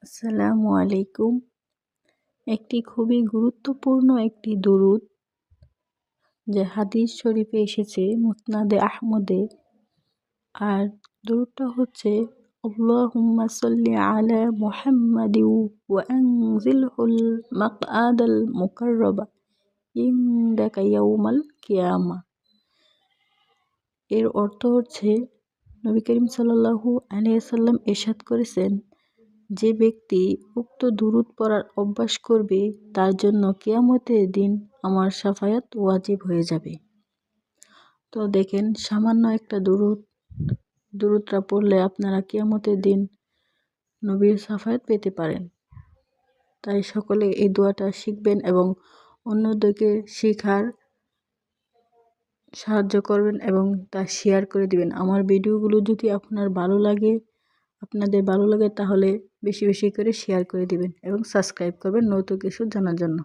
আসসালামু আলাইকুম। একটি খুবই গুরুত্বপূর্ণ একটি দুরূদ যে হাদিস শরীফে এসেছে মুসনাদে আহমদে। আর দুরূদটা হচ্ছে আল্লাহুম্মা সাল্লি আলা মুহাম্মাদিন ওয়া আনজিলহুল মাকআদাল মুকাররাবা ইনদাকা ইয়াউমাল কিয়ামা। এর অর্থ হচ্ছে নবী করিম সাল্লাল্লাহু আলাইহি ওয়াসাল্লাম ইরশাদ করেছেন, যে ব্যক্তি উক্ত দুরূদ পড়ার অভ্যাস করবে তার জন্য কিয়ামতের দিন আমার শাফায়াত ওয়াজিব হয়ে যাবে। তো দেখেন, সামান্য একটা দুরূদটা পড়লে আপনারা কিয়ামতের দিন নবীর শাফায়াত পেতে পারেন। তাই সকলে এই দোয়াটা শিখবেন এবং অন্যদেরকে শেখার সাহায্য করবেন এবং তা শেয়ার করে দিবেন। আমার ভিডিওগুলো যদি আপনাদের ভালো লাগে তাহলে বেশি বেশি করে শেয়ার করে দিবেন এবং সাবস্ক্রাইব করবেন নতুন কিছু জানার জন্য।